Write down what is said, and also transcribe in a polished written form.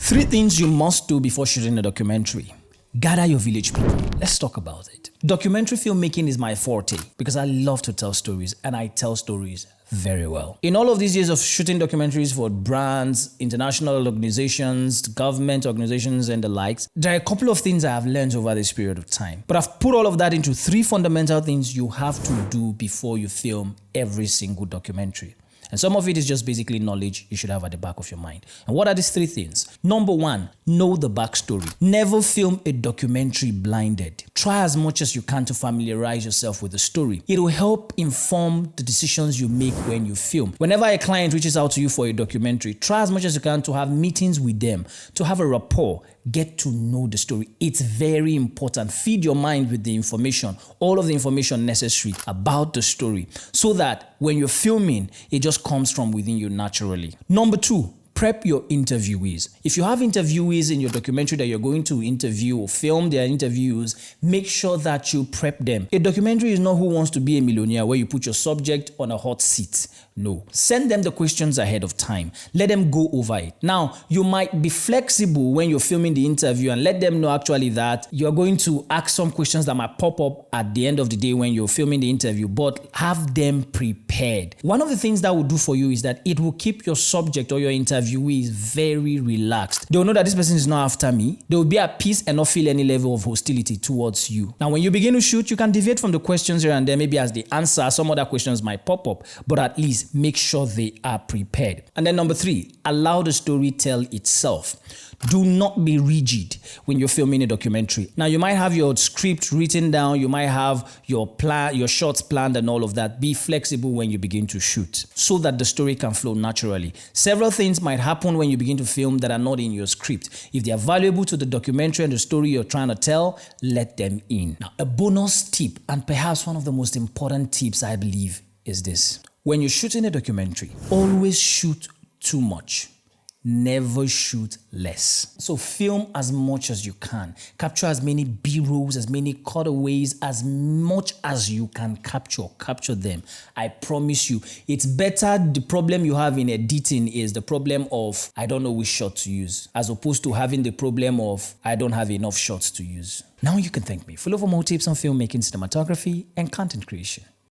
3 things you must do before shooting a documentary. Gather your village people. Let's talk about it. Documentary filmmaking is my forte because I love to tell stories and I tell stories very well. In all of these years of shooting documentaries for brands, international organizations, government organizations and the likes, there are a couple of things I have learned over this period of time. But I've put all of that into 3 fundamental things you have to do before you film every single documentary. And some of it is just basically knowledge you should have at the back of your mind. And what are these 3 things? Number 1, know the backstory. Never film a documentary blinded. Try as much as you can to familiarize yourself with the story. It will help inform the decisions you make when you film. Whenever a client reaches out to you for a documentary, try as much as you can to have meetings with them, to have a rapport, get to know the story. It's very important. Feed your mind with the information, all of the information necessary about the story, so that when you're filming, it just comes from within you naturally. Number 2, prep your interviewees. If you have interviewees in your documentary that you're going to interview or film their interviews, make sure that you prep them. A documentary is not Who Wants to Be a Millionaire, where you put your subject on a hot seat. No. Send them the questions ahead of time. Let them go over it. Now, you might be flexible when you're filming the interview and let them know actually that you're going to ask some questions that might pop up at the end of the day when you're filming the interview, but have them prepared. One of the things that will do for you is that it will keep your subject or your interviewee is very relaxed. They'll know that this person is not after me. They will be at peace and not feel any level of hostility towards you. Now, when you begin to shoot, you can deviate from the questions here and there. Maybe as they answer, some other questions might pop up, but at least make sure they are prepared. And then number 3, allow the story tell itself. Do not be rigid when you're filming a documentary. Now, you might have your script written down, you might have your shots planned and all of that. Be flexible when you begin to shoot so that the story can flow naturally. Several things might happen when you begin to film that are not in your script. If they are valuable to the documentary and the story you're trying to tell, let them in. Now, a bonus tip, and perhaps one of the most important tips I believe, is this. When you're shooting a documentary, always shoot too much. Never shoot less. So film as much as you can. Capture as many B-rolls, as many cutaways, as much as you can capture them. I promise you, it's better. The problem you have in editing is the problem of, I don't know which shot to use, as opposed to having the problem of, I don't have enough shots to use. Now you can thank me. Follow for more tips on filmmaking, cinematography, and content creation.